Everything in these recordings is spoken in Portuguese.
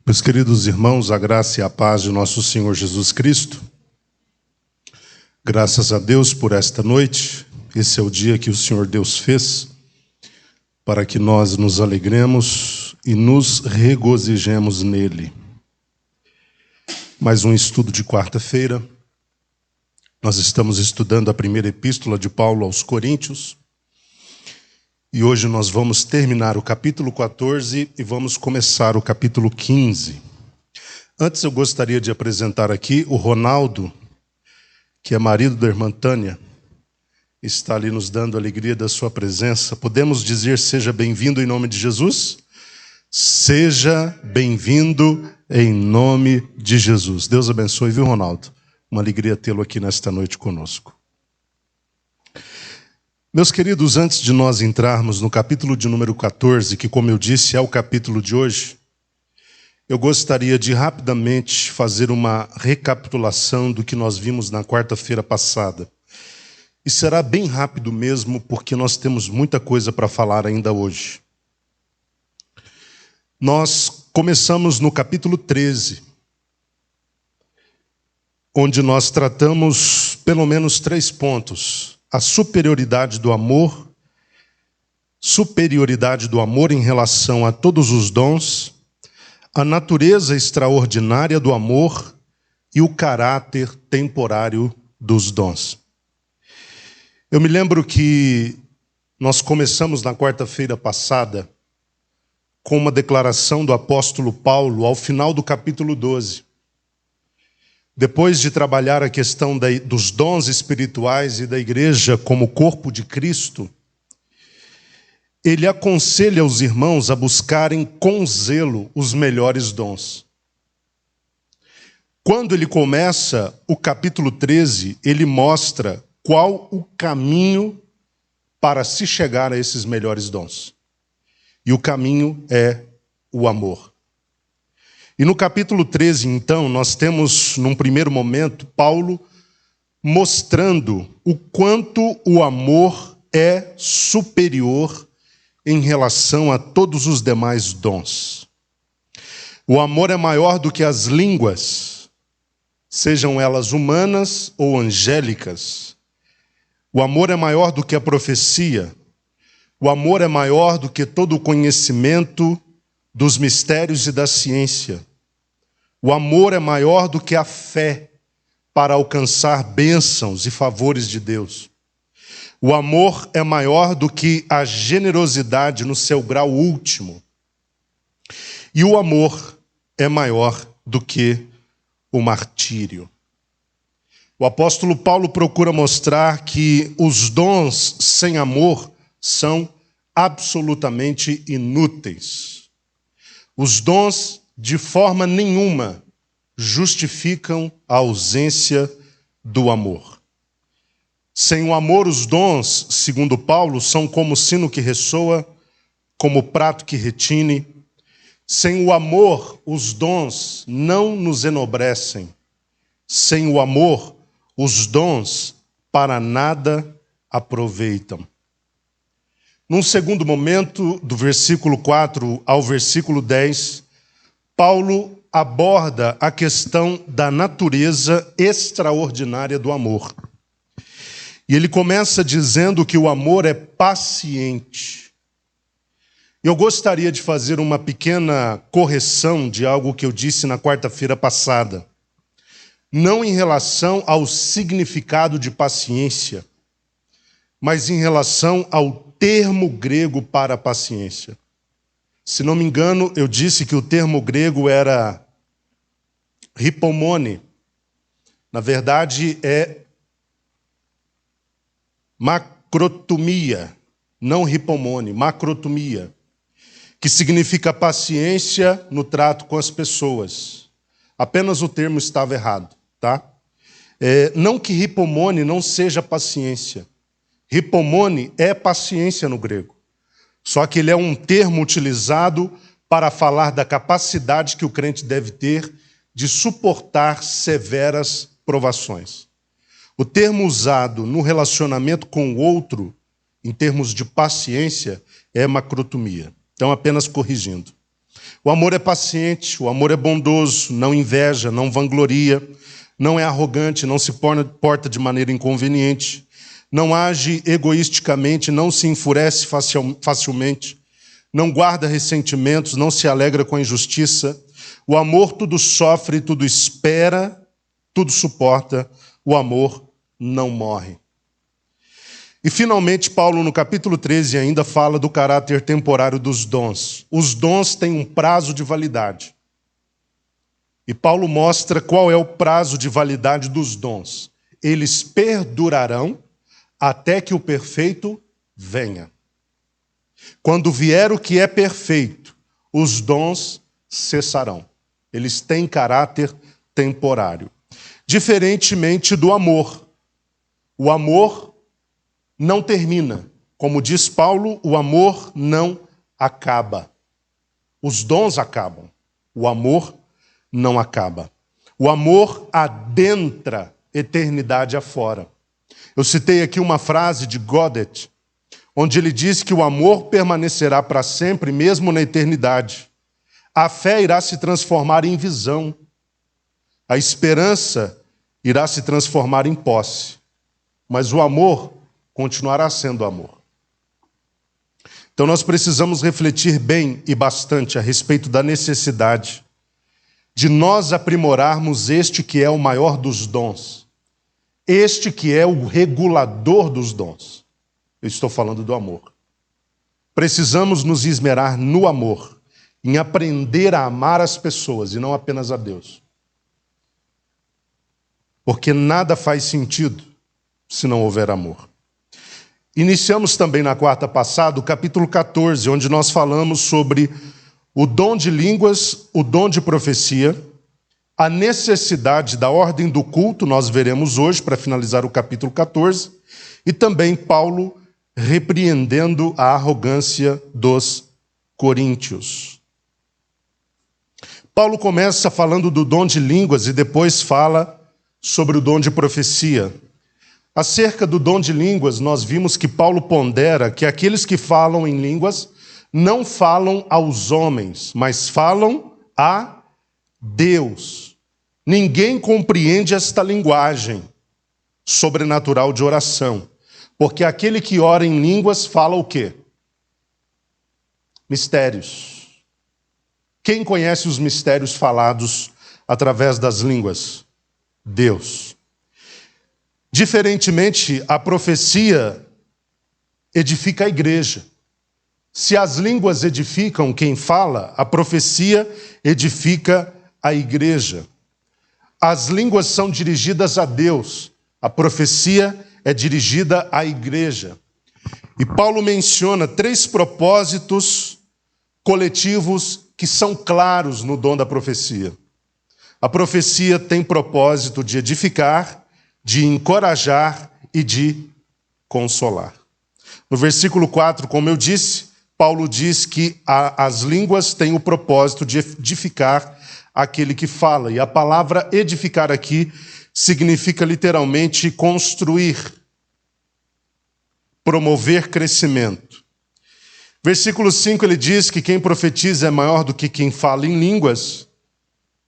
Meus queridos irmãos, a graça e a paz de nosso Senhor Jesus Cristo. Graças a Deus por esta noite. Esse é o dia que o Senhor Deus fez para que nós nos alegremos e nos regozijemos nele. Mais um estudo de quarta-feira. Nós estamos estudando a primeira epístola de Paulo aos Coríntios. E hoje nós vamos terminar o capítulo 14 e vamos começar o capítulo 15. Antes eu gostaria de apresentar aqui o Ronaldo, que é marido da irmã Tânia, está ali nos dando a alegria da sua presença. Podemos dizer seja bem-vindo em nome de Jesus? Seja bem-vindo em nome de Jesus. Deus abençoe, viu, Ronaldo? Uma alegria tê-lo aqui nesta noite conosco. Meus queridos, antes de nós entrarmos no capítulo de número 14, que, como eu disse, é o capítulo de hoje, eu gostaria de rapidamente fazer uma recapitulação do que nós vimos na quarta-feira passada. E será bem rápido mesmo, porque nós temos muita coisa para falar ainda hoje. Nós começamos no capítulo 13, onde nós tratamos pelo menos 3 pontos. A superioridade do amor em relação a todos os dons, a natureza extraordinária do amor e o caráter temporário dos dons. Eu me lembro que nós começamos na quarta-feira passada com uma declaração do apóstolo Paulo ao final do capítulo 12. Depois de trabalhar a questão dos dons espirituais e da igreja como corpo de Cristo, ele aconselha os irmãos a buscarem com zelo os melhores dons. Quando ele começa o capítulo 13, ele mostra qual o caminho para se chegar a esses melhores dons. E o caminho é o amor. E no capítulo 13, então, nós temos, num primeiro momento, Paulo mostrando o quanto o amor é superior em relação a todos os demais dons. O amor é maior do que as línguas, sejam elas humanas ou angélicas. O amor é maior do que a profecia. O amor é maior do que todo o conhecimento dos mistérios e da ciência. O amor é maior do que a fé para alcançar bênçãos e favores de Deus. O amor é maior do que a generosidade no seu grau último. E o amor é maior do que o martírio. O apóstolo Paulo procura mostrar que os dons sem amor são absolutamente inúteis. Os dons, de forma nenhuma, justificam a ausência do amor. Sem o amor, os dons, segundo Paulo, são como o sino que ressoa, como o prato que retine. Sem o amor, os dons não nos enobrecem. Sem o amor, os dons para nada aproveitam. Num segundo momento, do versículo 4 ao versículo 10, Paulo aborda a questão da natureza extraordinária do amor. E ele começa dizendo que o amor é paciente. Eu gostaria de fazer uma pequena correção de algo que eu disse na quarta-feira passada. Não em relação ao significado de paciência, mas em relação ao termo grego para paciência. Se não me engano, eu disse que o termo grego era hipomone. Na verdade, é macrotomia, não hipomone, macrotomia, que significa paciência no trato com as pessoas. Apenas o termo estava errado, tá? Não que hipomone não seja paciência. Hipomone é paciência no grego. Só que ele é um termo utilizado para falar da capacidade que o crente deve ter de suportar severas provações. O termo usado no relacionamento com o outro, em termos de paciência, é macrotomia. Então, apenas corrigindo. O amor é paciente, o amor é bondoso, não inveja, não vangloria, não é arrogante, não se porta de maneira inconveniente, não age egoisticamente, não se enfurece facilmente, não guarda ressentimentos, não se alegra com a injustiça. O amor tudo sofre, tudo espera, tudo suporta. O amor não morre. E, finalmente, Paulo, no capítulo 13, ainda fala do caráter temporário dos dons. Os dons têm um prazo de validade. E Paulo mostra qual é o prazo de validade dos dons. Eles perdurarão até que o perfeito venha. Quando vier o que é perfeito, os dons cessarão. Eles têm caráter temporário. Diferentemente do amor. O amor não termina. Como diz Paulo, o amor não acaba. Os dons acabam. O amor não acaba. O amor adentra eternidade afora. Eu citei aqui uma frase de Godet, onde ele diz que o amor permanecerá para sempre, mesmo na eternidade. A fé irá se transformar em visão. A esperança irá se transformar em posse. Mas o amor continuará sendo amor. Então nós precisamos refletir bem e bastante a respeito da necessidade de nós aprimorarmos este que é o maior dos dons. Este que é o regulador dos dons. Eu estou falando do amor. Precisamos nos esmerar no amor, em aprender a amar as pessoas e não apenas a Deus. Porque nada faz sentido se não houver amor. Iniciamos também na quarta passada o capítulo 14, onde nós falamos sobre o dom de línguas, o dom de profecia, a necessidade da ordem do culto, nós veremos hoje, para finalizar o capítulo 14, e também Paulo repreendendo a arrogância dos coríntios. Paulo começa falando do dom de línguas e depois fala sobre o dom de profecia. Acerca do dom de línguas, nós vimos que Paulo pondera que aqueles que falam em línguas não falam aos homens, mas falam a Deus. Ninguém compreende esta linguagem sobrenatural de oração, porque aquele que ora em línguas fala o quê? Mistérios. Quem conhece os mistérios falados através das línguas? Deus. Diferentemente, a profecia edifica a igreja. Se as línguas edificam quem fala, a profecia edifica a igreja. As línguas são dirigidas a Deus, a profecia é dirigida à igreja. E Paulo menciona 3 propósitos coletivos que são claros no dom da profecia. A profecia tem propósito de edificar, de encorajar e de consolar. No versículo 4, como eu disse, Paulo diz que as línguas têm o propósito de edificar aquele que fala. E a palavra edificar aqui significa literalmente construir, promover crescimento. Versículo 5, ele diz que quem profetiza é maior do que quem fala em línguas,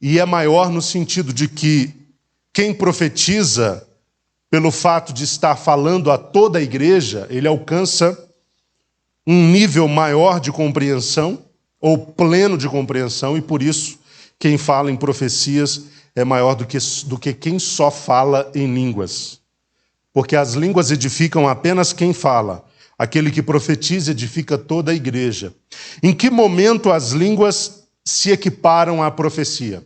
e é maior no sentido de que quem profetiza, pelo fato de estar falando a toda a igreja, ele alcança um nível maior de compreensão, ou pleno de compreensão, e por isso quem fala em profecias é maior do que quem só fala em línguas. Porque as línguas edificam apenas quem fala. Aquele que profetiza edifica toda a igreja. Em que momento as línguas se equiparam à profecia?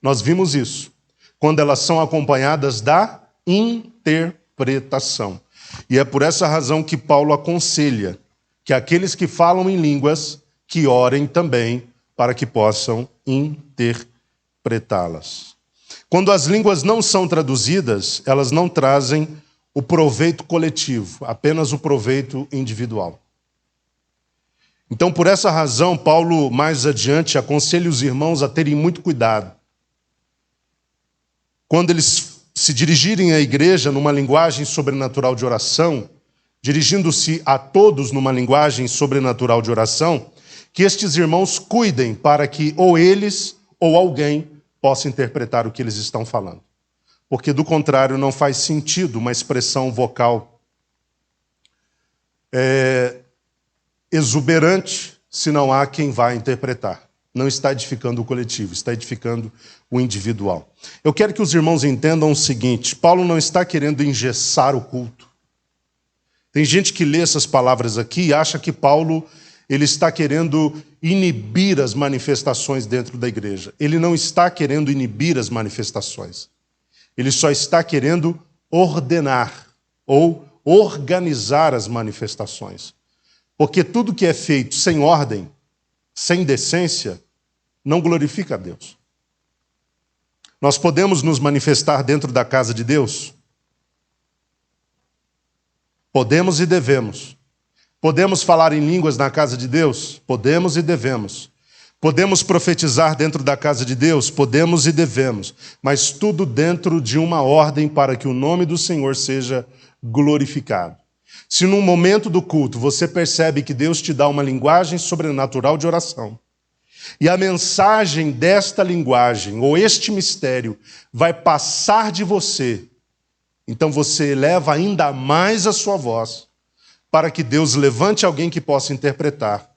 Nós vimos isso, quando elas são acompanhadas da interpretação. E é por essa razão que Paulo aconselha que aqueles que falam em línguas, que orem também para que possam interpretá-las. Quando as línguas não são traduzidas, elas não trazem o proveito coletivo, apenas o proveito individual. Então, por essa razão, Paulo, mais adiante, aconselha os irmãos a terem muito cuidado. Quando eles se dirigirem à igreja numa linguagem sobrenatural de oração, dirigindo-se a todos numa linguagem sobrenatural de oração, que estes irmãos cuidem para que ou eles ou alguém possa interpretar o que eles estão falando. Porque, do contrário, não faz sentido uma expressão vocal exuberante se não há quem vá interpretar. Não está edificando o coletivo, está edificando o individual. Eu quero que os irmãos entendam o seguinte: Paulo não está querendo engessar o culto. Tem gente que lê essas palavras aqui e acha que Paulo ele está querendo inibir as manifestações dentro da igreja. Ele não está querendo inibir as manifestações. Ele só está querendo ordenar ou organizar as manifestações. Porque tudo que é feito sem ordem, sem decência, não glorifica a Deus. Nós podemos nos manifestar dentro da casa de Deus? Podemos e devemos. Podemos falar em línguas na casa de Deus? Podemos e devemos. Podemos profetizar dentro da casa de Deus? Podemos e devemos. Mas tudo dentro de uma ordem para que o nome do Senhor seja glorificado. Se num momento do culto você percebe que Deus te dá uma linguagem sobrenatural de oração, e a mensagem desta linguagem, ou este mistério, vai passar de você, então você eleva ainda mais a sua voz, para que Deus levante alguém que possa interpretar.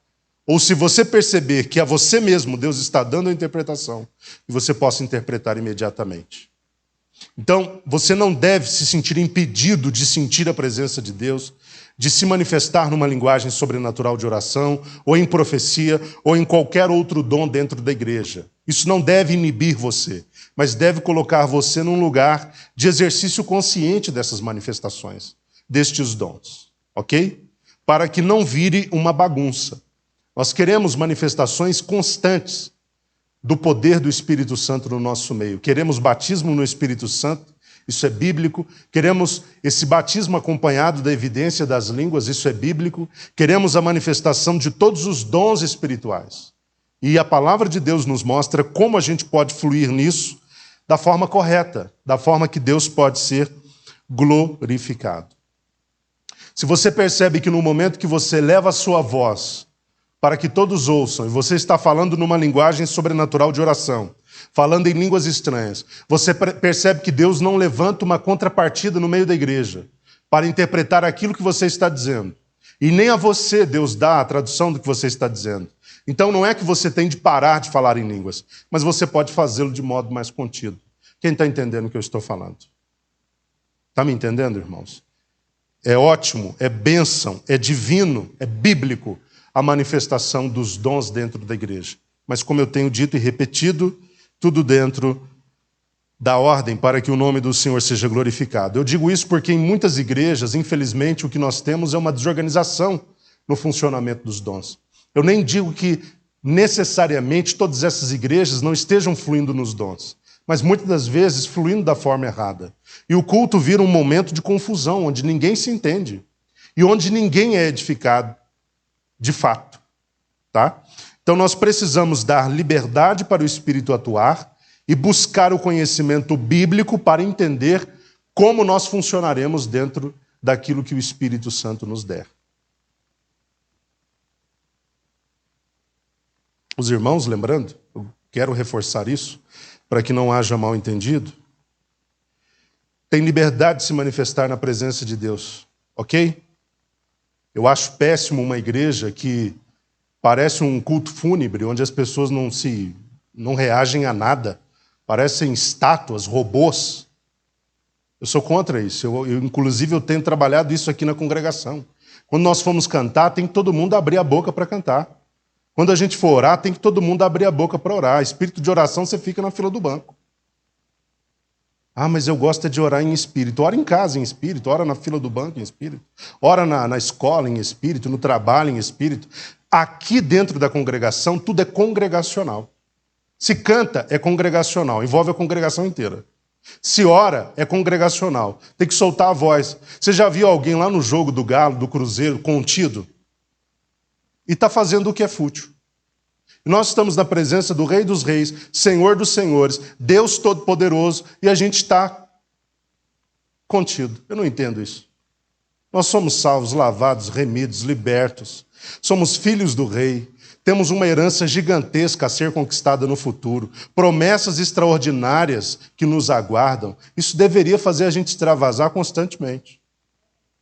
Ou se você perceber que a você mesmo Deus está dando a interpretação, e você possa interpretar imediatamente. Então, você não deve se sentir impedido de sentir a presença de Deus, de se manifestar numa linguagem sobrenatural de oração, ou em profecia, ou em qualquer outro dom dentro da igreja. Isso não deve inibir você, mas deve colocar você num lugar de exercício consciente dessas manifestações, destes dons, ok? Para que não vire uma bagunça. Nós queremos manifestações constantes do poder do Espírito Santo no nosso meio. Queremos batismo no Espírito Santo, isso é bíblico. Queremos esse batismo acompanhado da evidência das línguas, isso é bíblico. Queremos a manifestação de todos os dons espirituais. E a palavra de Deus nos mostra como a gente pode fluir nisso da forma correta, da forma que Deus pode ser glorificado. Se você percebe que no momento que você leva a sua voz para que todos ouçam, e você está falando numa linguagem sobrenatural de oração, falando em línguas estranhas, você percebe que Deus não levanta uma contrapartida no meio da igreja para interpretar aquilo que você está dizendo. E nem a você Deus dá a tradução do que você está dizendo. Então não é que você tem de parar de falar em línguas, mas você pode fazê-lo de modo mais contido. Quem está entendendo o que eu estou falando? Está me entendendo, irmãos? É ótimo, é bênção, é divino, é bíblico a manifestação dos dons dentro da igreja. Mas como eu tenho dito e repetido, tudo dentro da ordem para que o nome do Senhor seja glorificado. Eu digo isso porque em muitas igrejas, infelizmente, o que nós temos é uma desorganização no funcionamento dos dons. Eu nem digo que necessariamente todas essas igrejas não estejam fluindo nos dons, mas muitas das vezes fluindo da forma errada. E o culto vira um momento de confusão, onde ninguém se entende e onde ninguém é edificado de fato. Tá? Então nós precisamos dar liberdade para o Espírito atuar e buscar o conhecimento bíblico para entender como nós funcionaremos dentro daquilo que o Espírito Santo nos der. Os irmãos, lembrando, eu quero reforçar isso, para que não haja mal entendido, tem liberdade de se manifestar na presença de Deus, ok? Eu acho péssimo uma igreja que parece um culto fúnebre, onde as pessoas não reagem a nada, parecem estátuas, robôs. Eu sou contra isso. Inclusive, eu tenho trabalhado isso aqui na congregação. Quando nós formos cantar, tem que todo mundo abrir a boca para cantar. Quando a gente for orar, tem que todo mundo abrir a boca para orar. Espírito de oração, você fica na fila do banco. Ah, mas eu gosto de orar em espírito. Ora em casa em espírito, ora na fila do banco em espírito, ora na escola em espírito, no trabalho em espírito. Aqui dentro da congregação, tudo é congregacional. Se canta, é congregacional, envolve a congregação inteira. Se ora, é congregacional. Tem que soltar a voz. Você já viu alguém lá no jogo do Galo, do Cruzeiro, contido? E está fazendo o que é fútil. Nós estamos na presença do Rei dos Reis, Senhor dos Senhores, Deus Todo-Poderoso, e a gente está contido. Eu não entendo isso. Nós somos salvos, lavados, remidos, libertos. Somos filhos do Rei. Temos uma herança gigantesca a ser conquistada no futuro, promessas extraordinárias que nos aguardam. Isso deveria fazer a gente extravasar constantemente.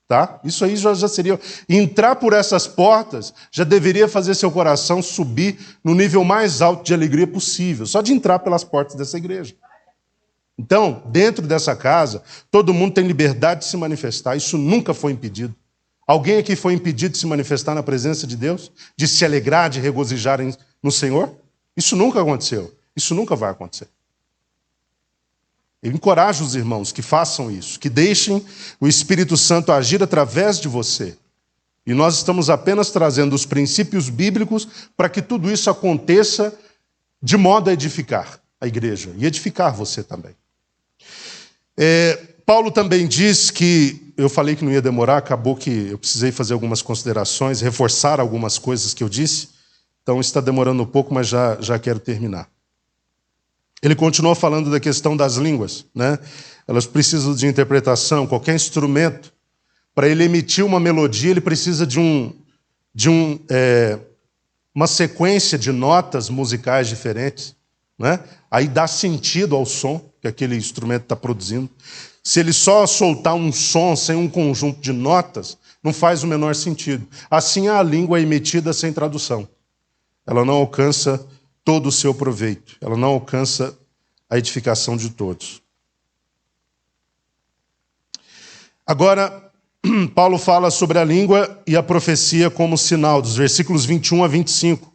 Tá? Isso aí já seria... Entrar por essas portas já deveria fazer seu coração subir no nível mais alto de alegria possível, só de entrar pelas portas dessa igreja. Então, dentro dessa casa, todo mundo tem liberdade de se manifestar. Isso nunca foi impedido. Alguém aqui foi impedido de se manifestar na presença de Deus? De se alegrar, de regozijar no Senhor? Isso nunca aconteceu. Isso nunca vai acontecer. Eu encorajo os irmãos que façam isso, que deixem o Espírito Santo agir através de você. E nós estamos apenas trazendo os princípios bíblicos para que tudo isso aconteça de modo a edificar a igreja e edificar você também. Paulo também diz que, eu falei que não ia demorar, acabou que eu precisei fazer algumas considerações, reforçar algumas coisas que eu disse, então está demorando um pouco, mas já quero terminar. Ele continua falando da questão das línguas, né? Elas precisam de interpretação, qualquer instrumento, para ele emitir uma melodia, ele precisa de uma sequência de notas musicais diferentes, né? Aí dá sentido ao som que aquele instrumento está produzindo. Se ele só soltar um som sem um conjunto de notas, não faz o menor sentido. Assim a língua é emitida sem tradução. Ela não alcança todo o seu proveito. Ela não alcança a edificação de todos. Agora, Paulo fala sobre a língua e a profecia como sinal, dos versículos 21 a 25.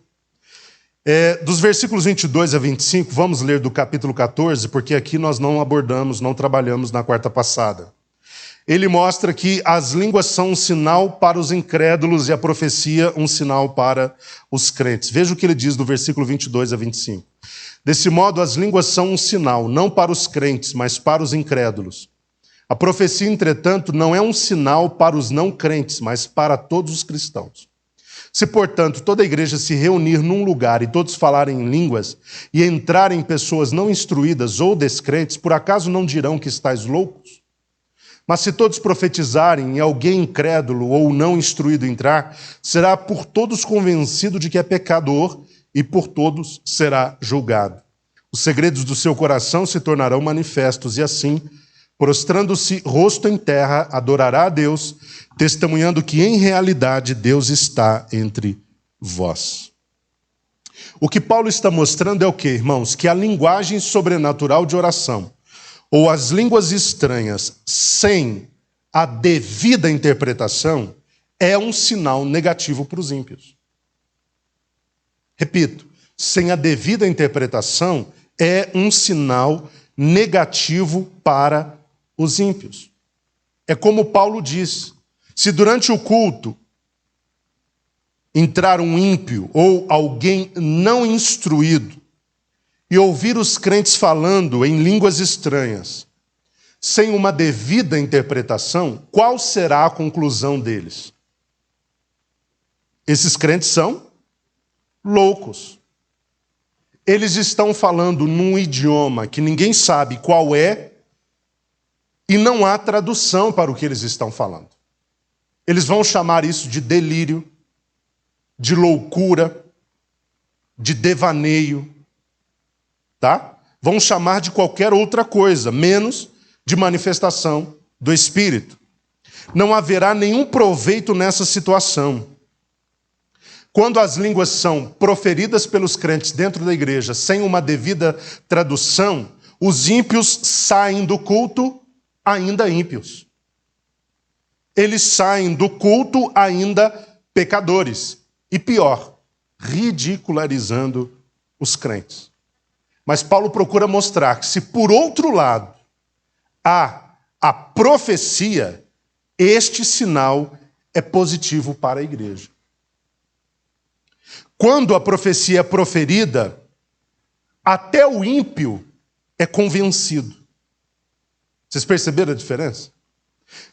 Dos versículos 22 a 25, vamos ler do capítulo 14, porque aqui nós não abordamos, não trabalhamos na quarta passada. Ele mostra que as línguas são um sinal para os incrédulos e a profecia um sinal para os crentes. Veja o que ele diz do versículo 22 a 25. Desse modo, as línguas são um sinal, não para os crentes, mas para os incrédulos. A profecia, entretanto, não é um sinal para os não crentes, mas para todos os cristãos. Se, portanto, toda a igreja se reunir num lugar e todos falarem em línguas e entrarem pessoas não instruídas ou descrentes, por acaso não dirão que estáis loucos? Mas se todos profetizarem e alguém incrédulo ou não instruído entrar, será por todos convencido de que é pecador e por todos será julgado. Os segredos do seu coração se tornarão manifestos e assim, prostrando-se rosto em terra, adorará a Deus, testemunhando que em realidade Deus está entre vós. O que Paulo está mostrando é o quê, irmãos? Que a linguagem sobrenatural de oração, ou as línguas estranhas, sem a devida interpretação, é um sinal negativo para os ímpios. Repito, sem a devida interpretação, é um sinal negativo para os ímpios. É como Paulo diz, se durante o culto entrar um ímpio ou alguém não instruído e ouvir os crentes falando em línguas estranhas, sem uma devida interpretação, qual será a conclusão deles? Esses crentes são loucos. Eles estão falando num idioma que ninguém sabe qual é e não há tradução para o que eles estão falando. Eles vão chamar isso de delírio, de loucura, de devaneio, tá? Vão chamar de qualquer outra coisa, menos de manifestação do Espírito. Não haverá nenhum proveito nessa situação. Quando as línguas são proferidas pelos crentes dentro da igreja sem uma devida tradução, os ímpios saem do culto ainda ímpios. Eles saem do culto ainda pecadores. E pior, ridicularizando os crentes. Mas Paulo procura mostrar que se por outro lado há a profecia, este sinal é positivo para a igreja. Quando a profecia é proferida, até o ímpio é convencido. Vocês perceberam a diferença?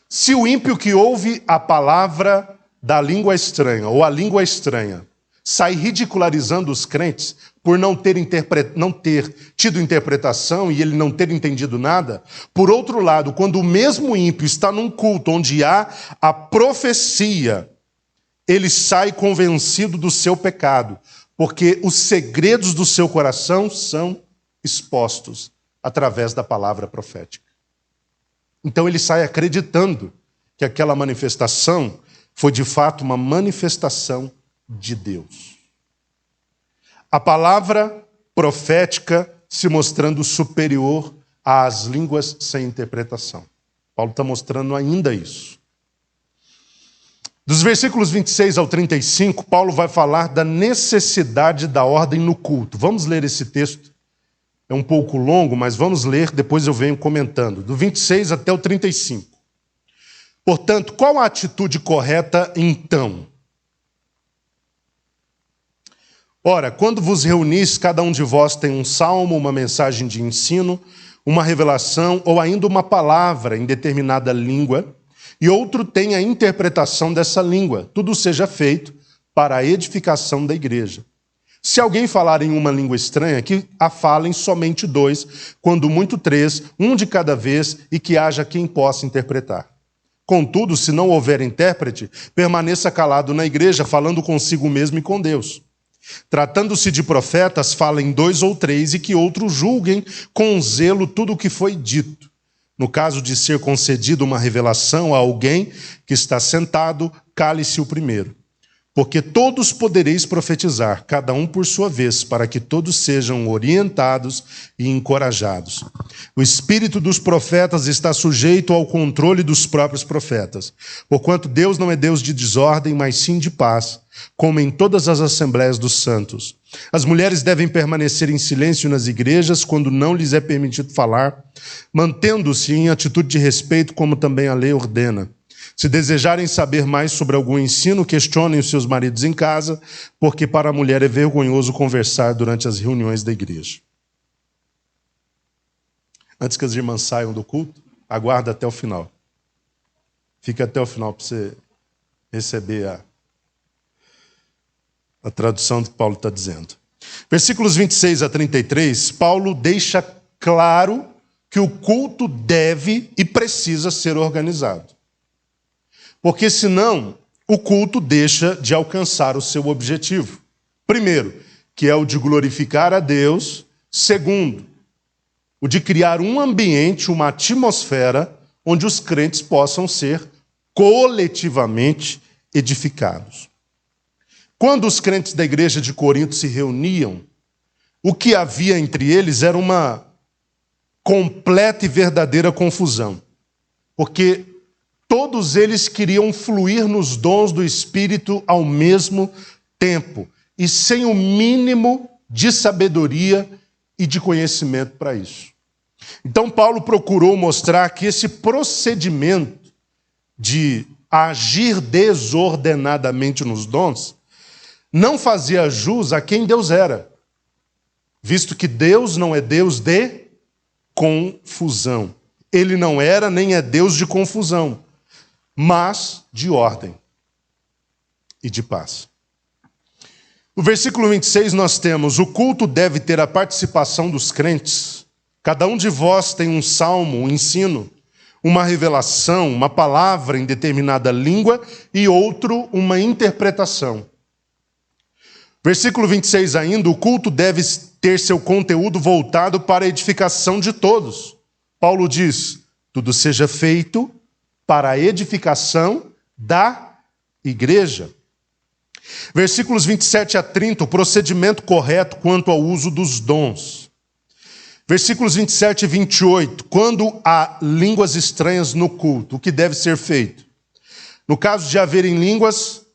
Se o ímpio que ouve a palavra da língua estranha, ou a língua estranha, sai ridicularizando os crentes por não ter tido interpretação e ele não ter entendido nada, por outro lado, quando o mesmo ímpio está num culto onde há a profecia, ele sai convencido do seu pecado, porque os segredos do seu coração são expostos através da palavra profética. Então ele sai acreditando que aquela manifestação foi de fato uma manifestação de Deus. A palavra profética se mostrando superior às línguas sem interpretação. Paulo está mostrando ainda isso. Dos versículos 26 ao 35, Paulo vai falar da necessidade da ordem no culto. Vamos ler esse texto. É um pouco longo, mas vamos ler, depois eu venho comentando. Do 26 até o 35. Portanto, qual a atitude correta então? Ora, quando vos reunis, cada um de vós tem um salmo, uma mensagem de ensino, uma revelação ou ainda uma palavra em determinada língua, e outro tem a interpretação dessa língua. Tudo seja feito para a edificação da igreja. Se alguém falar em uma língua estranha, que a falem somente 2, quando muito 3, um de cada vez, e que haja quem possa interpretar. Contudo, se não houver intérprete, permaneça calado na igreja, falando consigo mesmo e com Deus. Tratando-se de profetas, falem 2 ou 3, e que outros julguem com zelo tudo o que foi dito. No caso de ser concedida uma revelação a alguém que está sentado, cale-se o primeiro. Porque todos podereis profetizar, cada um por sua vez, para que todos sejam orientados e encorajados. O espírito dos profetas está sujeito ao controle dos próprios profetas, porquanto Deus não é Deus de desordem, mas sim de paz, como em todas as assembleias dos santos. As mulheres devem permanecer em silêncio nas igrejas, quando não lhes é permitido falar, mantendo-se em atitude de respeito, como também a lei ordena. Se desejarem saber mais sobre algum ensino, questionem os seus maridos em casa, porque para a mulher é vergonhoso conversar durante as reuniões da igreja. Antes que as irmãs saiam do culto, aguarda até o final. Fica até o final para você receber a tradução do que Paulo está dizendo. Versículos 26 a 33, Paulo deixa claro que o culto deve e precisa ser organizado. Porque senão o culto deixa de alcançar o seu objetivo. Primeiro, que é o de glorificar a Deus. Segundo, o de criar um ambiente, uma atmosfera, onde os crentes possam ser coletivamente edificados. Quando os crentes da igreja de Corinto se reuniam, o que havia entre eles era uma completa e verdadeira confusão. Porque todos eles queriam fluir nos dons do Espírito ao mesmo tempo, e sem o mínimo de sabedoria e de conhecimento para isso. Então Paulo procurou mostrar que esse procedimento de agir desordenadamente nos dons não fazia jus a quem Deus era, visto que Deus não é Deus de confusão. Ele não era nem é Deus de confusão, mas de ordem e de paz. No versículo 26 nós temos: o culto deve ter a participação dos crentes. Cada um de vós tem um salmo, um ensino, uma revelação, uma palavra em determinada língua e outro uma interpretação. Versículo 26 ainda: o culto deve ter seu conteúdo voltado para a edificação de todos. Paulo diz: tudo seja feito para a edificação da igreja. Versículos 27 a 30, o procedimento correto quanto ao uso dos dons. Versículos 27 e 28, quando há línguas estranhas no culto, o que deve ser feito? No caso de haverem línguas,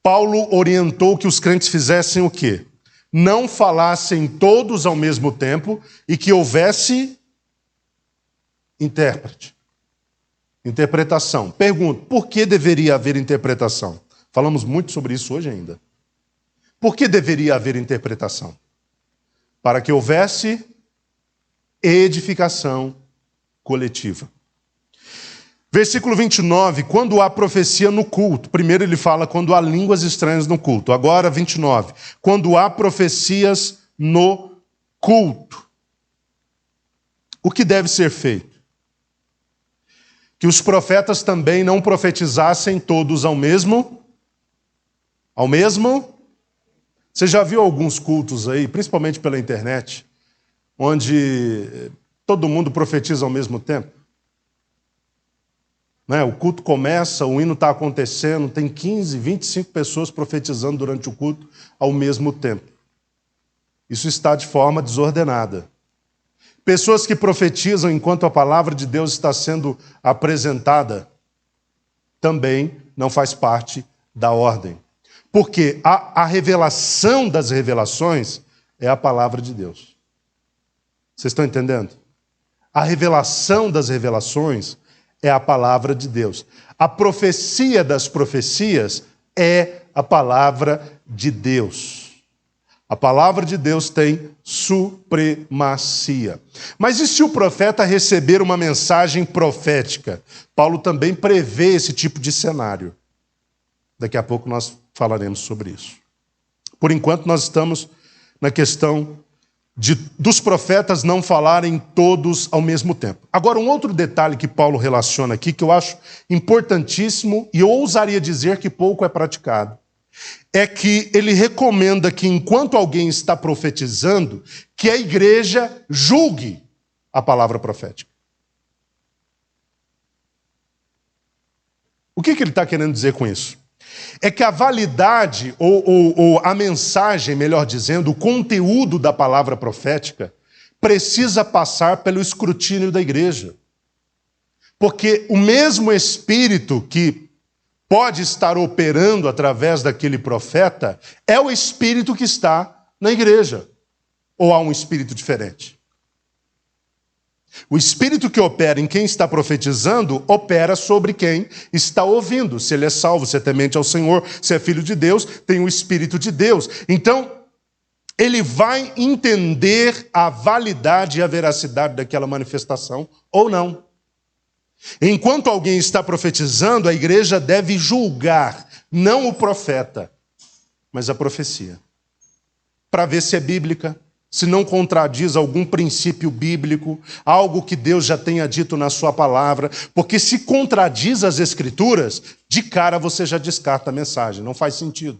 Paulo orientou que os crentes fizessem o quê? Não falassem todos ao mesmo tempo e que houvesse intérprete. Interpretação. Pergunto, por que deveria haver interpretação? Falamos muito sobre isso hoje ainda. Por que deveria haver interpretação? Para que houvesse edificação coletiva. Versículo 29, quando há profecia no culto. Primeiro ele fala quando há línguas estranhas no culto. Agora 29, quando há profecias no culto. O que deve ser feito? Que os profetas também não profetizassem todos ao mesmo. Você já viu alguns cultos aí, principalmente pela internet, onde todo mundo profetiza ao mesmo tempo? Né? O culto começa, o hino está acontecendo, tem 15, 25 pessoas profetizando durante o culto ao mesmo tempo. Isso está de forma desordenada. Pessoas que profetizam enquanto a palavra de Deus está sendo apresentada também não faz parte da ordem. Porque a revelação das revelações é a palavra de Deus. Vocês estão entendendo? A revelação das revelações é a palavra de Deus. A profecia das profecias é a palavra de Deus. A palavra de Deus tem supremacia. Mas e se o profeta receber uma mensagem profética? Paulo também prevê esse tipo de cenário. Daqui a pouco nós falaremos sobre isso. Por enquanto, nós estamos na questão dos profetas não falarem todos ao mesmo tempo. Agora, um outro detalhe que Paulo relaciona aqui, que eu acho importantíssimo, e eu ousaria dizer que pouco é praticado, é que ele recomenda que, enquanto alguém está profetizando, que a igreja julgue a palavra profética. O que ele está querendo dizer com isso? É que a validade, ou a mensagem, melhor dizendo, o conteúdo da palavra profética, precisa passar pelo escrutínio da igreja. Porque o mesmo Espírito que pode estar operando através daquele profeta é o Espírito que está na igreja. Ou há um Espírito diferente? O Espírito que opera em quem está profetizando, opera sobre quem está ouvindo. Se ele é salvo, se é temente ao Senhor, se é filho de Deus, tem o Espírito de Deus. Então, ele vai entender a validade e a veracidade daquela manifestação ou não. Enquanto alguém está profetizando, a igreja deve julgar, não o profeta, mas a profecia, para ver se é bíblica, se não contradiz algum princípio bíblico, algo que Deus já tenha dito na sua palavra, porque se contradiz as Escrituras, de cara você já descarta a mensagem, não faz sentido.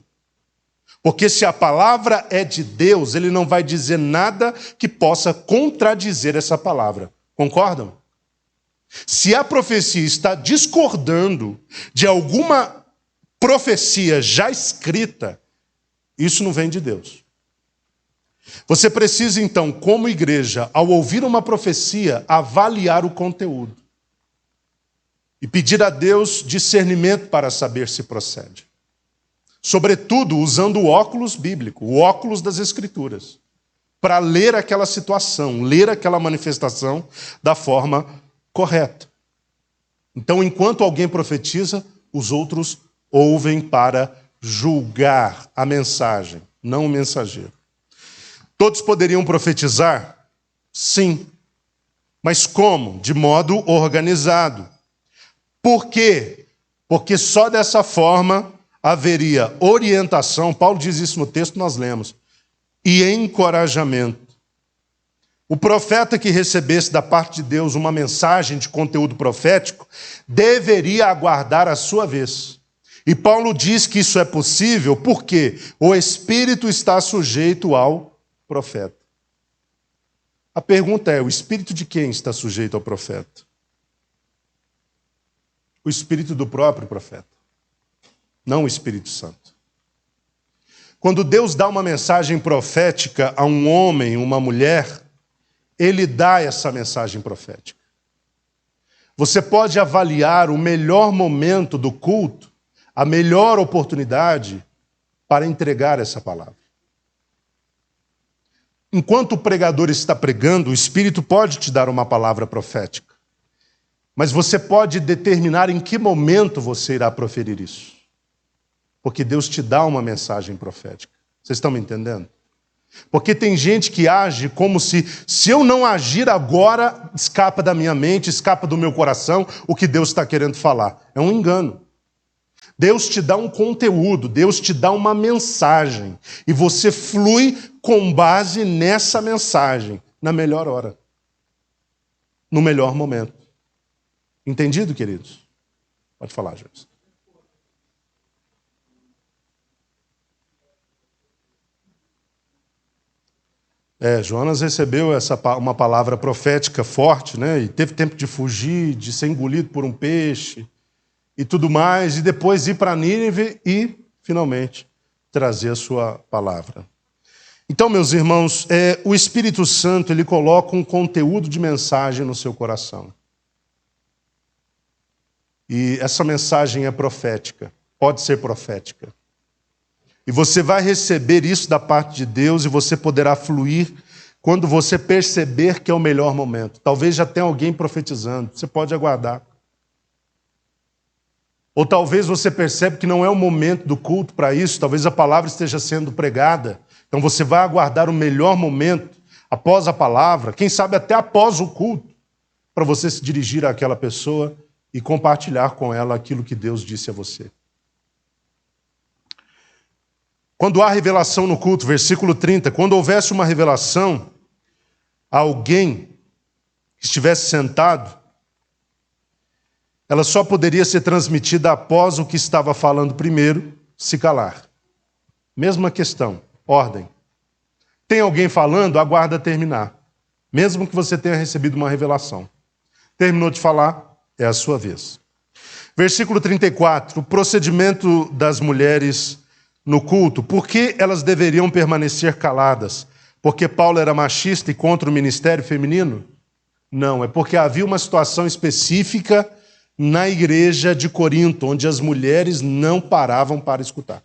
Porque se a palavra é de Deus, ele não vai dizer nada que possa contradizer essa palavra. Concordam? Se a profecia está discordando de alguma profecia já escrita, isso não vem de Deus. Você precisa, então, como igreja, ao ouvir uma profecia, avaliar o conteúdo e pedir a Deus discernimento para saber se procede. Sobretudo usando o óculos bíblico, o óculos das Escrituras, para ler aquela situação, ler aquela manifestação da forma correta. Então, enquanto alguém profetiza, os outros ouvem para julgar a mensagem, não o mensageiro. Todos poderiam profetizar? Sim. Mas como? De modo organizado. Por quê? Porque só dessa forma haveria orientação, Paulo diz isso no texto, nós lemos, e encorajamento. O profeta que recebesse da parte de Deus uma mensagem de conteúdo profético deveria aguardar a sua vez. E Paulo diz que isso é possível porque o Espírito está sujeito ao profeta. A pergunta é, o Espírito de quem está sujeito ao profeta? O Espírito do próprio profeta, não o Espírito Santo. Quando Deus dá uma mensagem profética a um homem, uma mulher, ele dá essa mensagem profética. Você pode avaliar o melhor momento do culto, a melhor oportunidade para entregar essa palavra. Enquanto o pregador está pregando, o Espírito pode te dar uma palavra profética. Mas você pode determinar em que momento você irá proferir isso. Porque Deus te dá uma mensagem profética. Vocês estão me entendendo? Porque tem gente que age como se eu não agir agora, escapa da minha mente, escapa do meu coração o que Deus está querendo falar. É um engano. Deus te dá um conteúdo, Deus te dá uma mensagem. E você flui com base nessa mensagem, na melhor hora. No melhor momento. Entendido, queridos? Pode falar, James. Jonas recebeu uma palavra profética forte, né? E teve tempo de fugir, de ser engolido por um peixe e tudo mais, e depois ir para Nínive e, finalmente, trazer a sua palavra. Então, meus irmãos, o Espírito Santo, ele coloca um conteúdo de mensagem no seu coração. E essa mensagem é profética, pode ser profética. E você vai receber isso da parte de Deus e você poderá fluir quando você perceber que é o melhor momento. Talvez já tenha alguém profetizando, você pode aguardar. Ou talvez você percebe que não é o momento do culto para isso, talvez a palavra esteja sendo pregada. Então você vai aguardar o melhor momento após a palavra, quem sabe até após o culto, para você se dirigir àquela pessoa e compartilhar com ela aquilo que Deus disse a você. Quando há revelação no culto, versículo 30, quando houvesse uma revelação a alguém que estivesse sentado, ela só poderia ser transmitida após o que estava falando primeiro se calar. Mesma questão, ordem. Tem alguém falando, aguarda terminar. Mesmo que você tenha recebido uma revelação. Terminou de falar, é a sua vez. Versículo 34, o procedimento das mulheres no culto. Por que elas deveriam permanecer caladas? Porque Paulo era machista e contra o ministério feminino? Não, é porque havia uma situação específica na igreja de Corinto, onde as mulheres não paravam para escutar.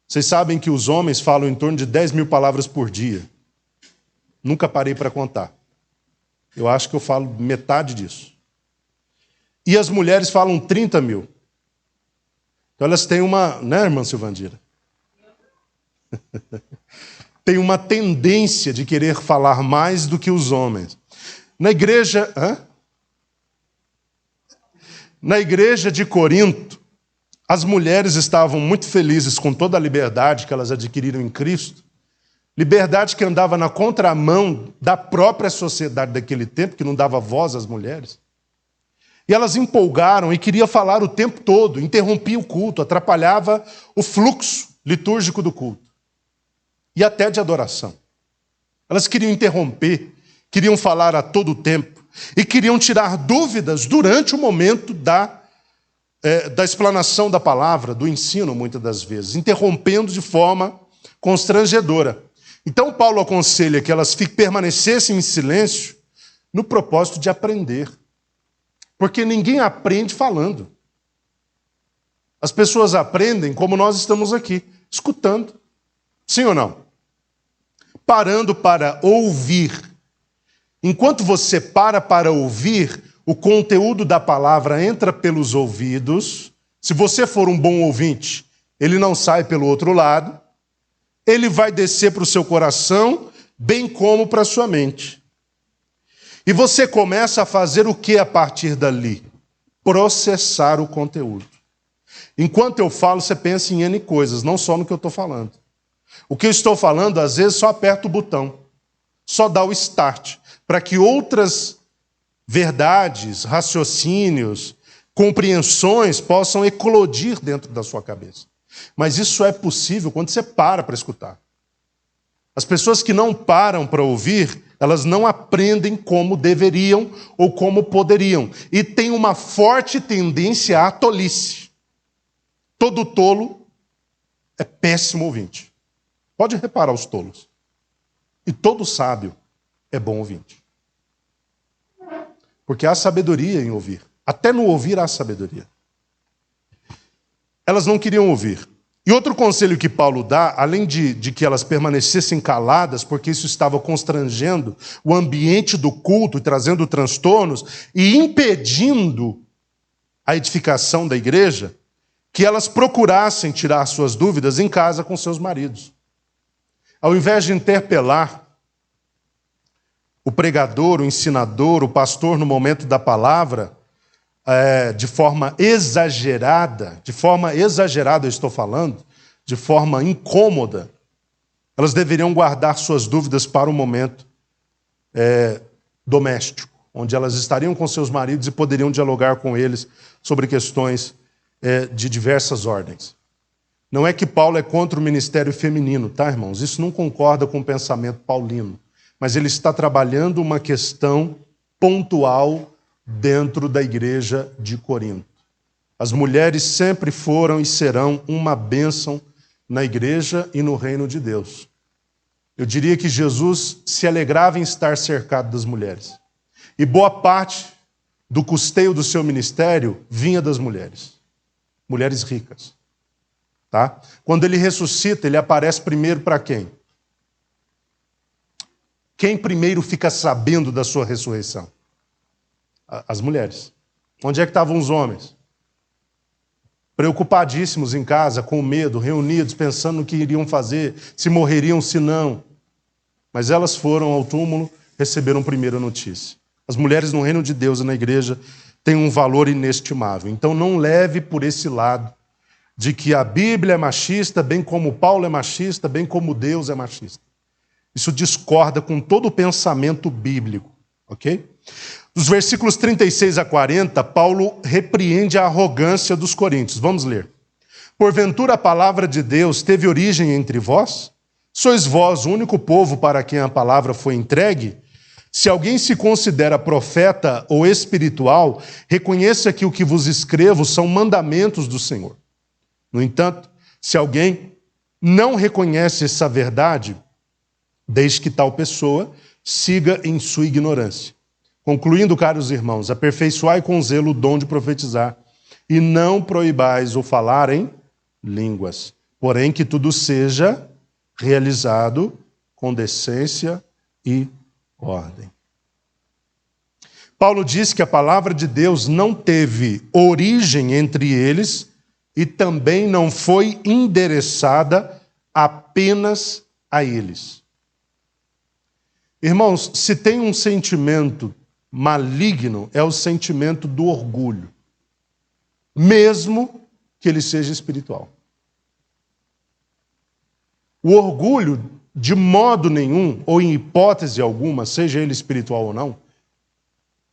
Vocês sabem que os homens falam em torno de 10.000 palavras por dia. Nunca parei para contar. Eu acho que eu falo metade disso. E as mulheres falam 30.000. Então elas têm uma, né, irmã Silvandira? Tem uma tendência de querer falar mais do que os homens. Na igreja de Corinto, as mulheres estavam muito felizes com toda a liberdade que elas adquiriram em Cristo. Liberdade que andava na contramão da própria sociedade daquele tempo, que não dava voz às mulheres. E elas empolgaram e queriam falar o tempo todo, interrompia o culto, atrapalhava o fluxo litúrgico do culto. E até de adoração. Elas queriam interromper, queriam falar a todo tempo e queriam tirar dúvidas durante o momento da explanação da palavra, do ensino, muitas das vezes, interrompendo de forma constrangedora. Então Paulo aconselha que elas permanecessem em silêncio no propósito de aprender. Porque ninguém aprende falando. As pessoas aprendem como nós estamos aqui, escutando. Sim ou não? Parando para ouvir. Enquanto você para ouvir, o conteúdo da palavra entra pelos ouvidos. Se você for um bom ouvinte, ele não sai pelo outro lado. Ele vai descer para o seu coração, bem como para a sua mente. E você começa a fazer o que a partir dali? Processar o conteúdo. Enquanto eu falo, você pensa em N coisas, não só no que eu estou falando. O que eu estou falando, às vezes, só aperta o botão. Só dá o start. Para que outras verdades, raciocínios, compreensões possam eclodir dentro da sua cabeça. Mas isso é possível quando você para escutar. As pessoas que não param para ouvir, elas não aprendem como deveriam ou como poderiam. E tem uma forte tendência à tolice. Todo tolo é péssimo ouvinte. Pode reparar os tolos. E todo sábio é bom ouvinte. Porque há sabedoria em ouvir. Até no ouvir há sabedoria. Elas não queriam ouvir. E outro conselho que Paulo dá, além de que elas permanecessem caladas, porque isso estava constrangendo o ambiente do culto e trazendo transtornos e impedindo a edificação da igreja, que elas procurassem tirar suas dúvidas em casa com seus maridos. Ao invés de interpelar o pregador, o ensinador, o pastor no momento da palavra, de forma exagerada eu estou falando, de forma incômoda, elas deveriam guardar suas dúvidas para o momento doméstico, onde elas estariam com seus maridos e poderiam dialogar com eles sobre questões de diversas ordens. Não é que Paulo é contra o ministério feminino, tá, irmãos? Isso não concorda com o pensamento paulino. Mas ele está trabalhando uma questão pontual dentro da igreja de Corinto. As mulheres sempre foram e serão uma bênção na igreja e no reino de Deus. Eu diria que Jesus se alegrava em estar cercado das mulheres. E boa parte do custeio do seu ministério vinha das mulheres. Mulheres ricas. Tá? Quando ele ressuscita, ele aparece primeiro para quem? Quem primeiro fica sabendo da sua ressurreição? As mulheres. Onde é que estavam os homens? Preocupadíssimos em casa, com medo, reunidos, pensando no que iriam fazer, se morreriam, se não. Mas elas foram ao túmulo, receberam primeiro a notícia. As mulheres no reino de Deus e na igreja têm um valor inestimável. Então não leve por esse lado de que a Bíblia é machista, bem como Paulo é machista, bem como Deus é machista. Isso discorda com todo o pensamento bíblico, ok? Dos versículos 36 a 40, Paulo repreende a arrogância dos coríntios. Vamos ler. Porventura a palavra de Deus teve origem entre vós? Sois vós o único povo para quem a palavra foi entregue? Se alguém se considera profeta ou espiritual, reconheça que o que vos escrevo são mandamentos do Senhor. No entanto, se alguém não reconhece essa verdade, desde que tal pessoa siga em sua ignorância. Concluindo, caros irmãos, aperfeiçoai com zelo o dom de profetizar, e não proibais o falar em línguas, porém que tudo seja realizado com decência e ordem. Paulo diz que a palavra de Deus não teve origem entre eles e também não foi endereçada apenas a eles. Irmãos, se tem um sentimento maligno, é o sentimento do orgulho, mesmo que ele seja espiritual. O orgulho, de modo nenhum, ou em hipótese alguma, seja ele espiritual ou não,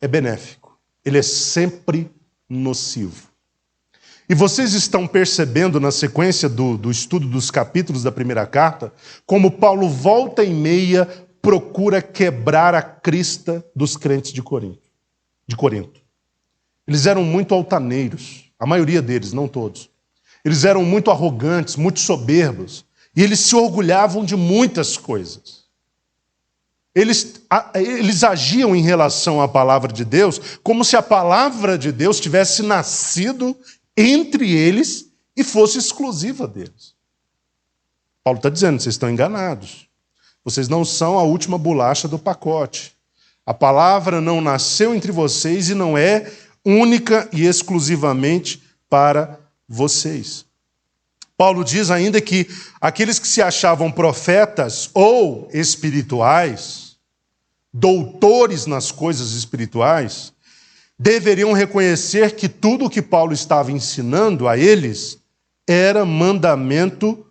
é benéfico. Ele é sempre nocivo. E vocês estão percebendo na sequência do estudo dos capítulos da primeira carta, como Paulo volta e meia procura quebrar a crista dos crentes de Corinto. Eles eram muito altaneiros, a maioria deles, não todos. Eles eram muito arrogantes, muito soberbos, e eles se orgulhavam de muitas coisas. Eles agiam em relação à palavra de Deus como se a palavra de Deus tivesse nascido entre eles e fosse exclusiva deles. Paulo está dizendo, vocês estão enganados. Vocês não são a última bolacha do pacote. A palavra não nasceu entre vocês e não é única e exclusivamente para vocês. Paulo diz ainda que aqueles que se achavam profetas ou espirituais, doutores nas coisas espirituais, deveriam reconhecer que tudo o que Paulo estava ensinando a eles era mandamento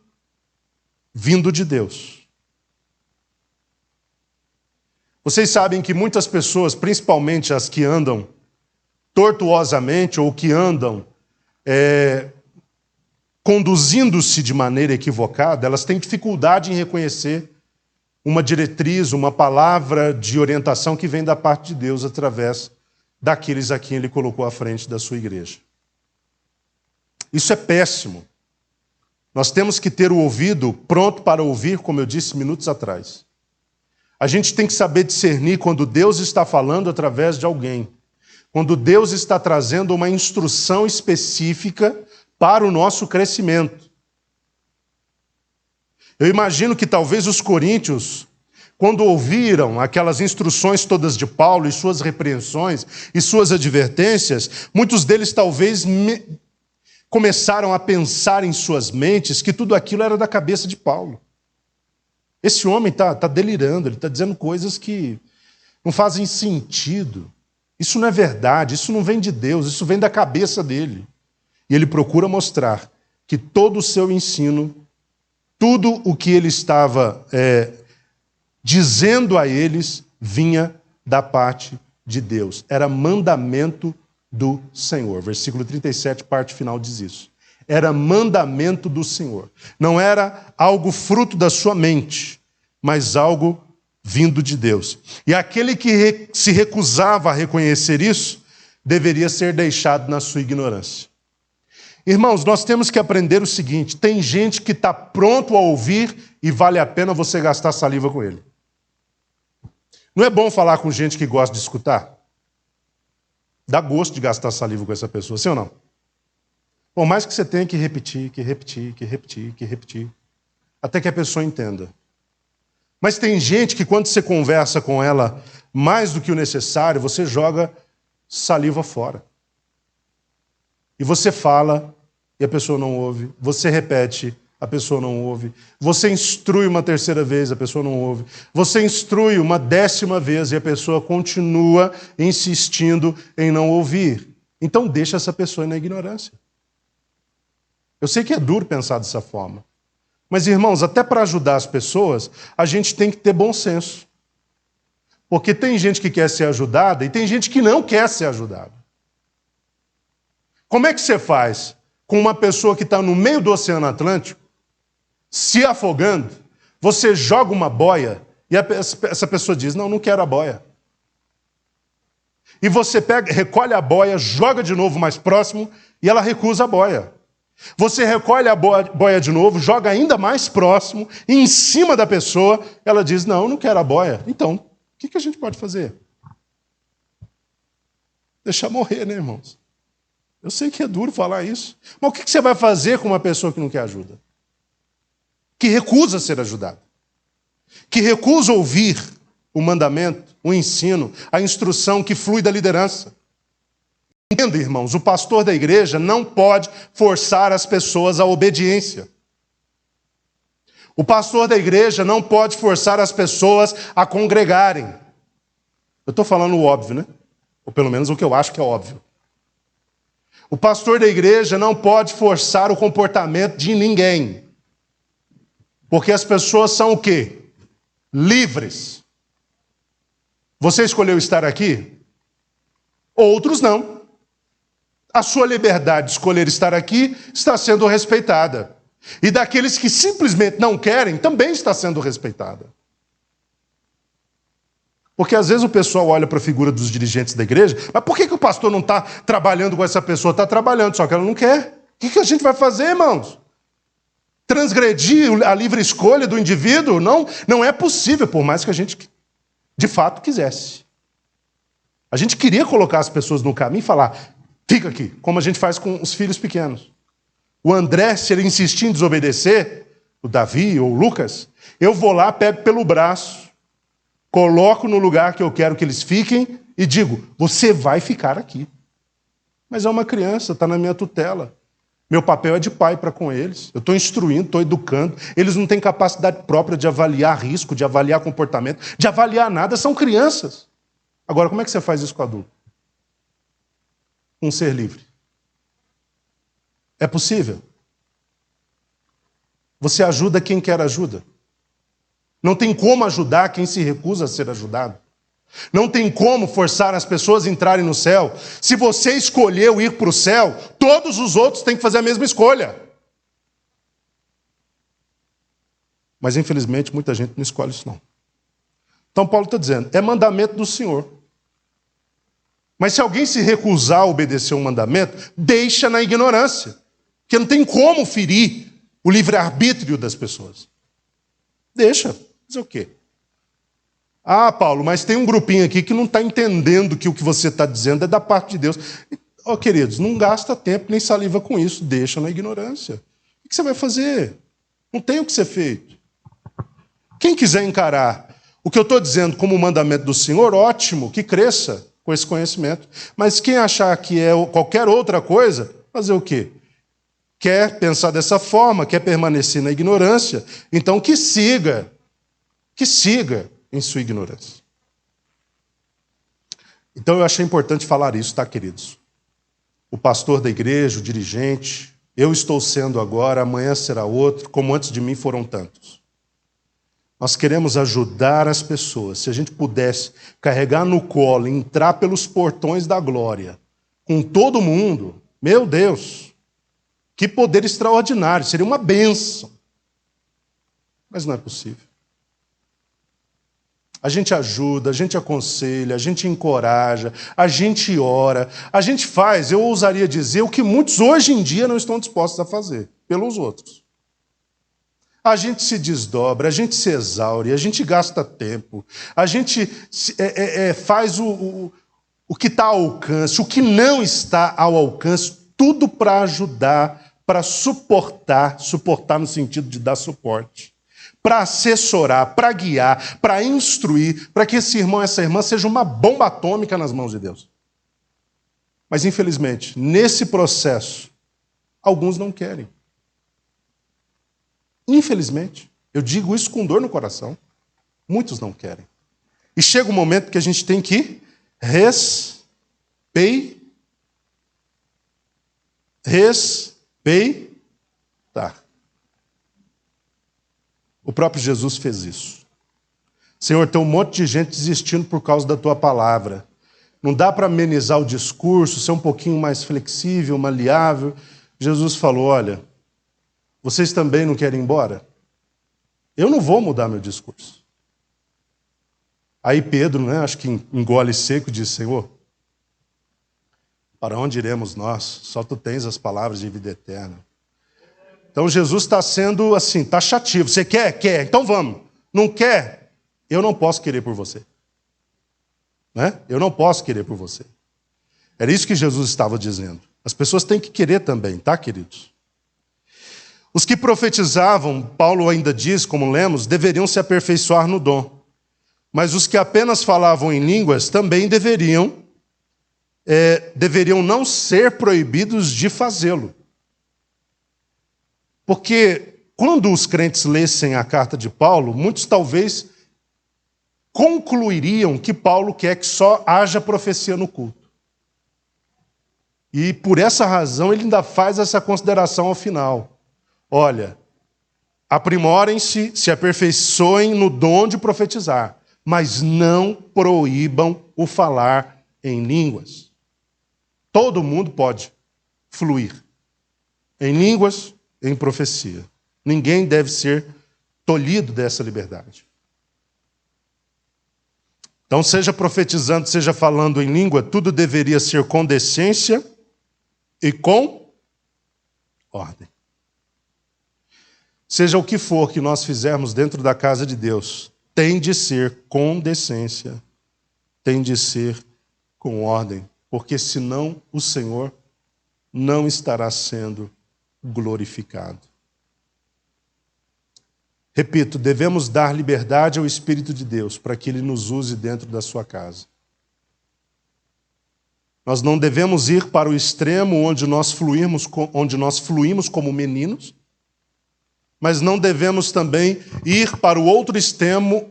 vindo de Deus. Vocês sabem que muitas pessoas, principalmente as que andam tortuosamente ou que andam conduzindo-se de maneira equivocada, elas têm dificuldade em reconhecer uma diretriz, uma palavra de orientação que vem da parte de Deus através daqueles a quem Ele colocou à frente da sua igreja. Isso é péssimo. Nós temos que ter o ouvido pronto para ouvir, como eu disse minutos atrás. A gente tem que saber discernir quando Deus está falando através de alguém. Quando Deus está trazendo uma instrução específica para o nosso crescimento. Eu imagino que talvez os coríntios, quando ouviram aquelas instruções todas de Paulo e suas repreensões e suas advertências, muitos deles talvez começaram a pensar em suas mentes que tudo aquilo era da cabeça de Paulo. Esse homem está delirando, ele está dizendo coisas que não fazem sentido. Isso não é verdade, isso não vem de Deus, isso vem da cabeça dele. E ele procura mostrar que todo o seu ensino, tudo o que ele estava dizendo a eles, vinha da parte de Deus. Era mandamento do Senhor. Versículo 37, parte final, diz isso. era mandamento do Senhor. Não era algo fruto da sua mente, mas algo vindo de Deus. E aquele que se recusava a reconhecer isso, deveria ser deixado na sua ignorância. Irmãos, nós temos que aprender o seguinte: tem gente que está pronto a ouvir e vale a pena você gastar saliva com ele. Não é bom falar com gente que gosta de escutar? Dá gosto de gastar saliva com essa pessoa, sim ou não? Por mais que você tenha que repetir, até que a pessoa entenda. Mas tem gente que quando você conversa com ela mais do que o necessário, você joga saliva fora. E você fala e a pessoa não ouve. Você repete, a pessoa não ouve. Você instrui uma terceira vez, a pessoa não ouve. Você instrui uma 10ª vez e a pessoa continua insistindo em não ouvir. Então deixa essa pessoa na ignorância. Eu sei que é duro pensar dessa forma. Mas, irmãos, até para ajudar as pessoas, a gente tem que ter bom senso. Porque tem gente que quer ser ajudada e tem gente que não quer ser ajudada. Como é que você faz com uma pessoa que está no meio do Oceano Atlântico, se afogando, você joga uma boia e essa pessoa diz, não quero a boia. E você pega, recolhe a boia, joga de novo mais próximo e ela recusa a boia. Você recolhe a boia de novo, joga ainda mais próximo, e em cima da pessoa, ela diz, não quero a boia. Então, o que a gente pode fazer? Deixar morrer, né, irmãos? Eu sei que é duro falar isso. Mas o que você vai fazer com uma pessoa que não quer ajuda? Que recusa ser ajudada? Que recusa ouvir o mandamento, o ensino, a instrução que flui da liderança? Entenda, irmãos, o pastor da igreja não pode forçar as pessoas à obediência. O pastor da igreja não pode forçar as pessoas a congregarem. Eu estou falando o óbvio, né? Ou pelo menos o que eu acho que é óbvio. O pastor da igreja não pode forçar o comportamento de ninguém. Porque as pessoas são o quê? Livres. Você escolheu estar aqui? Outros não. A sua liberdade de escolher estar aqui está sendo respeitada. E daqueles que simplesmente não querem, também está sendo respeitada. Porque às vezes o pessoal olha para a figura dos dirigentes da igreja, mas por que o pastor não está trabalhando com essa pessoa? Está trabalhando, só que ela não quer. O que a gente vai fazer, irmãos? Transgredir a livre escolha do indivíduo? Não é possível, por mais que a gente de fato quisesse. A gente queria colocar as pessoas no caminho e falar, fica aqui, como a gente faz com os filhos pequenos. O André, se ele insistir em desobedecer, o Davi ou o Lucas, eu vou lá, pego pelo braço, coloco no lugar que eu quero que eles fiquem e digo, você vai ficar aqui. Mas é uma criança, está na minha tutela. Meu papel é de pai para com eles. Eu estou instruindo, estou educando. Eles não têm capacidade própria de avaliar risco, de avaliar comportamento, de avaliar nada, são crianças. Agora, como é que você faz isso com o adulto? Um ser livre. É possível? Você ajuda quem quer ajuda. Não tem como ajudar quem se recusa a ser ajudado. Não tem como forçar as pessoas a entrarem no céu. Se você escolheu ir para o céu, todos os outros têm que fazer a mesma escolha. Mas, infelizmente, muita gente não escolhe isso, não. Então, Paulo está dizendo, é mandamento do Senhor. Mas se alguém se recusar a obedecer um mandamento, deixa na ignorância. Porque não tem como ferir o livre-arbítrio das pessoas. Deixa. Fazer o quê? Ah, Paulo, mas tem um grupinho aqui que não está entendendo que o que você está dizendo é da parte de Deus. Queridos, não gasta tempo nem saliva com isso. Deixa na ignorância. O que você vai fazer? Não tem o que ser feito. Quem quiser encarar o que eu estou dizendo como mandamento do Senhor, ótimo, que cresça com esse conhecimento. Mas quem achar que é qualquer outra coisa, fazer o quê? Quer pensar dessa forma, quer permanecer na ignorância, então que siga em sua ignorância. Então eu achei importante falar isso, tá, queridos? O pastor da igreja, o dirigente, eu estou sendo agora, amanhã será outro, como antes de mim foram tantos. Nós queremos ajudar as pessoas. Se a gente pudesse carregar no colo, entrar pelos portões da glória, com todo mundo, meu Deus, Que poder extraordinário, seria uma bênção. Mas não é possível. A gente ajuda, a gente aconselha, a gente encoraja, a gente ora, a gente faz, eu ousaria dizer, o que muitos hoje em dia não estão dispostos a fazer, pelos outros. A gente se desdobra, a gente se exaure, a gente gasta tempo, a gente faz o que está ao alcance, o que não está ao alcance, tudo para ajudar, para suportar no sentido de dar suporte, para assessorar, para guiar, para instruir, para que esse irmão, essa irmã seja uma bomba atômica nas mãos de Deus. Mas, infelizmente, nesse processo, alguns não querem. Infelizmente, eu digo isso com dor no coração, muitos não querem. E chega um momento que a gente tem que respeitar. O próprio Jesus fez isso. Senhor, tem um monte de gente desistindo por causa da tua palavra. Não dá para amenizar o discurso, ser um pouquinho mais flexível, maleável. Jesus falou, olha, vocês também não querem ir embora? Eu não vou mudar meu discurso. Aí Pedro, acho que engole seco, diz, Senhor, para onde iremos nós? Só tu tens as palavras de vida eterna. Então Jesus está sendo assim, taxativo. Você quer? Quer. Então vamos. Não quer? Eu não posso querer por você. Eu não posso querer por você. Era isso que Jesus estava dizendo. As pessoas têm que querer também, tá, queridos? Os que profetizavam, Paulo ainda diz, como lemos, deveriam se aperfeiçoar no dom. Mas os que apenas falavam em línguas também deveriam não ser proibidos de fazê-lo. Porque quando os crentes lessem a carta de Paulo, muitos talvez concluiriam que Paulo quer que só haja profecia no culto. E por essa razão ele ainda faz essa consideração ao final. Olha, aprimorem-se, se aperfeiçoem no dom de profetizar, mas não proíbam o falar em línguas. Todo mundo pode fluir em línguas, em profecia. Ninguém deve ser tolhido dessa liberdade. Então, seja profetizando, seja falando em língua, tudo deveria ser com decência e com ordem. Seja o que for que nós fizermos dentro da casa de Deus, tem de ser com decência, tem de ser com ordem, porque senão o Senhor não estará sendo glorificado. Repito, devemos dar liberdade ao Espírito de Deus para que Ele nos use dentro da sua casa. Nós não devemos ir para o extremo onde nós fluímos como meninos, mas não devemos também ir para o outro extremo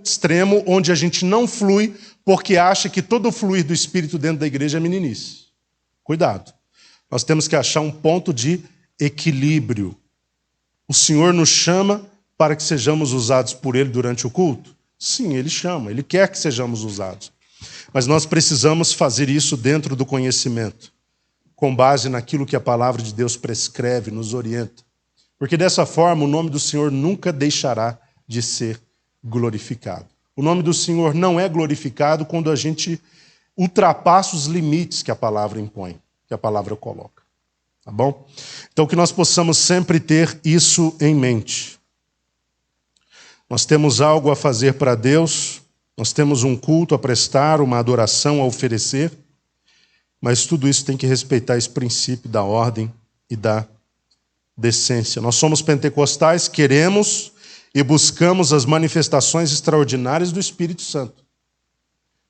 onde a gente não flui porque acha que todo o fluir do Espírito dentro da igreja é meninice. Cuidado. Nós temos que achar um ponto de equilíbrio. O Senhor nos chama para que sejamos usados por Ele durante o culto? Sim, Ele chama, Ele quer que sejamos usados. Mas nós precisamos fazer isso dentro do conhecimento, com base naquilo que a palavra de Deus prescreve, nos orienta. Porque dessa forma o nome do Senhor nunca deixará de ser glorificado. O nome do Senhor não é glorificado quando a gente ultrapassa os limites que a palavra impõe, que a palavra coloca. Tá bom? Então que nós possamos sempre ter isso em mente. Nós temos algo a fazer para Deus, nós temos um culto a prestar, uma adoração a oferecer, mas tudo isso tem que respeitar esse princípio da ordem e da decência. Nós somos pentecostais, queremos e buscamos as manifestações extraordinárias do Espírito Santo.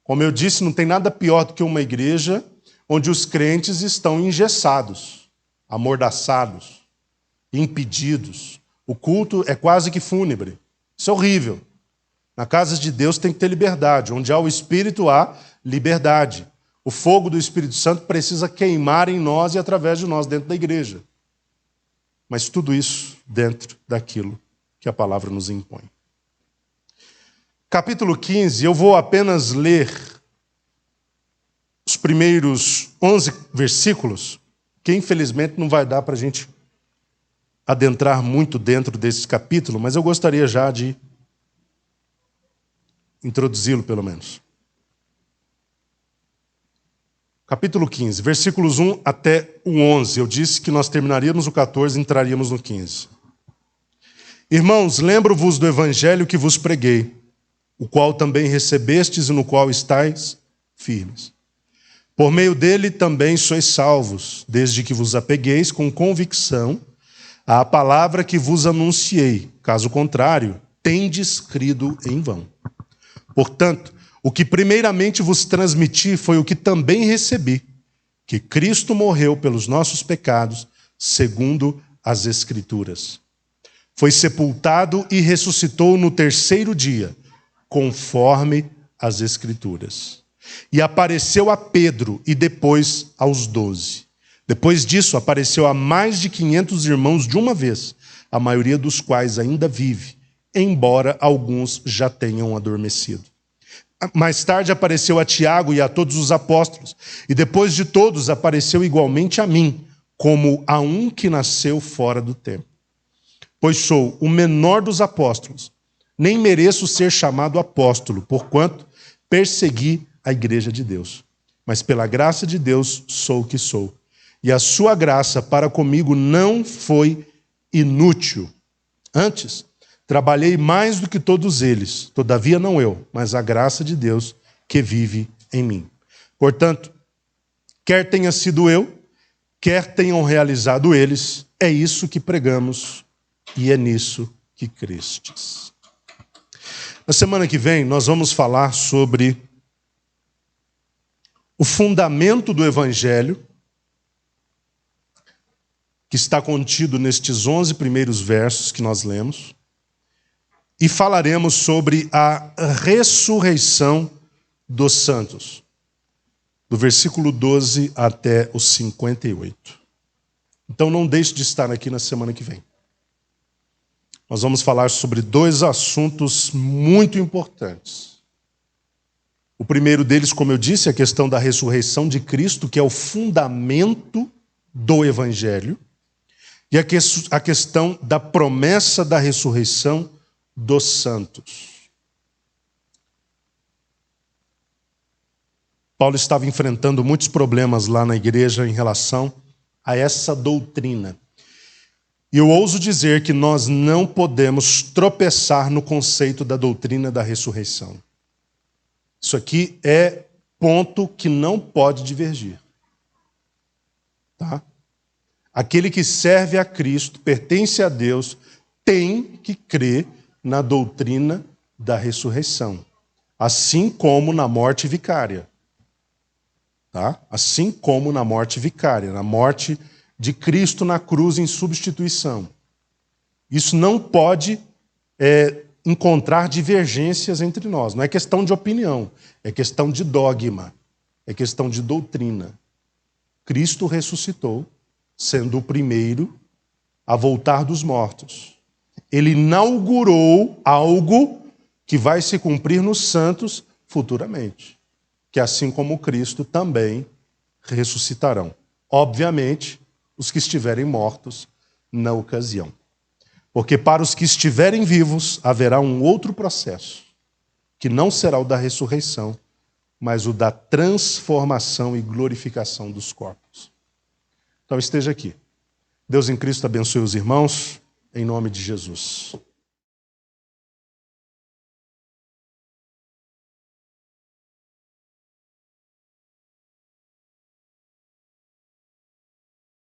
Como eu disse, não tem nada pior do que uma igreja onde os crentes estão engessados, amordaçados, impedidos. O culto é quase que fúnebre. Isso é horrível. Na casa de Deus tem que ter liberdade. Onde há o Espírito, há liberdade. O fogo do Espírito Santo precisa queimar em nós e através de nós dentro da igreja. Mas tudo isso dentro daquilo que a palavra nos impõe. Capítulo 15, eu vou apenas ler os primeiros 11 versículos, que infelizmente não vai dar para a gente adentrar muito dentro desse capítulo, mas eu gostaria já de introduzi-lo, pelo menos. Capítulo 15, versículos 1 até o 11. Eu disse que nós terminaríamos o 14 e entraríamos no 15. Irmãos, lembro-vos do evangelho que vos preguei, o qual também recebestes e no qual estáis firmes. Por meio dele também sois salvos, desde que vos apegueis com convicção à palavra que vos anunciei. Caso contrário, tendes crido em vão. Portanto, o que primeiramente vos transmiti foi o que também recebi, que Cristo morreu pelos nossos pecados, segundo as Escrituras. Foi sepultado e ressuscitou no terceiro dia, conforme as Escrituras. E apareceu a Pedro e depois aos 12. Depois disso, apareceu a mais de 500 irmãos de uma vez, a maioria dos quais ainda vive, embora alguns já tenham adormecido. Mais tarde apareceu a Tiago e a todos os apóstolos, e depois de todos apareceu igualmente a mim, como a um que nasceu fora do tempo. Pois sou o menor dos apóstolos, nem mereço ser chamado apóstolo, porquanto persegui a igreja de Deus. Mas pela graça de Deus sou o que sou. E a sua graça para comigo não foi inútil. Antes, trabalhei mais do que todos eles, todavia não eu, mas a graça de Deus que vive em mim. Portanto, quer tenha sido eu, quer tenham realizado eles, é isso que pregamos e é nisso que crestes. Na semana que vem, nós vamos falar sobre o fundamento do Evangelho, que está contido nestes 11 primeiros versos que nós lemos, e falaremos sobre a ressurreição dos santos, do versículo 12 até o 58. Então não deixe de estar aqui na semana que vem. Nós vamos falar sobre dois assuntos muito importantes. O primeiro deles, como eu disse, é a questão da ressurreição de Cristo, que é o fundamento do Evangelho, e a questão da promessa da ressurreição dos santos. Paulo estava enfrentando muitos problemas lá na igreja em relação a essa doutrina. E eu ouso dizer que nós não podemos tropeçar no conceito da doutrina da ressurreição. Isso aqui é ponto que não pode divergir. Tá? Aquele que serve a Cristo, pertence a Deus, tem que crer na doutrina da ressurreição, assim como na morte vicária. Tá? Assim como na morte vicária, na morte de Cristo na cruz em substituição. Isso não pode encontrar divergências entre nós. Não é questão de opinião, é questão de dogma, é questão de doutrina. Cristo ressuscitou, sendo o primeiro a voltar dos mortos. Ele inaugurou algo que vai se cumprir nos santos futuramente, que assim como Cristo também ressuscitarão. Obviamente, os que estiverem mortos na ocasião. Porque para os que estiverem vivos haverá um outro processo, que não será o da ressurreição, mas o da transformação e glorificação dos corpos. Então esteja aqui. Deus em Cristo abençoe os irmãos, em nome de Jesus.